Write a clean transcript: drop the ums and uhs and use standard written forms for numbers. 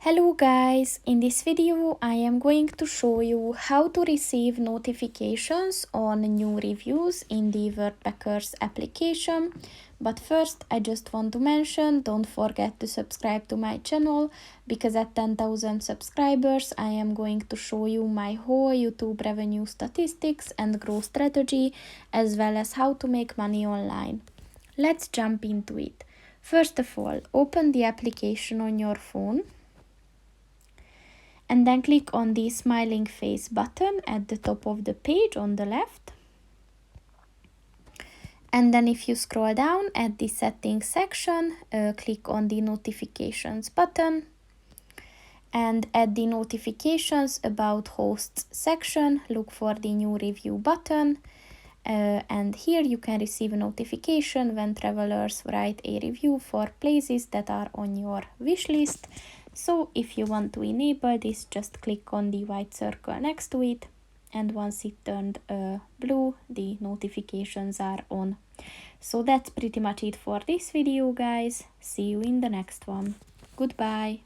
Hello guys, in this video I am going to show you how to receive notifications on new reviews in the Worldpackers application. But first I just want to mention, don't forget to subscribe to my channel, because at 10,000 subscribers I am going to show you my whole YouTube revenue statistics and growth strategy, as well as how to make money online. Let's jump into it. First of all, open the application on your phone. And then click on the smiling face button at the top of the page on the left. And then if you scroll down at the settings section, click on the notifications button. And at the notifications about hosts section, look for the new review button. And here you can receive a notification when travelers write a review for places that are on your wish list. So if you want to enable this, just click on the white circle next to it, and once it turned blue, the notifications are on. So that's pretty much it for this video, guys. See you in the next one. Goodbye.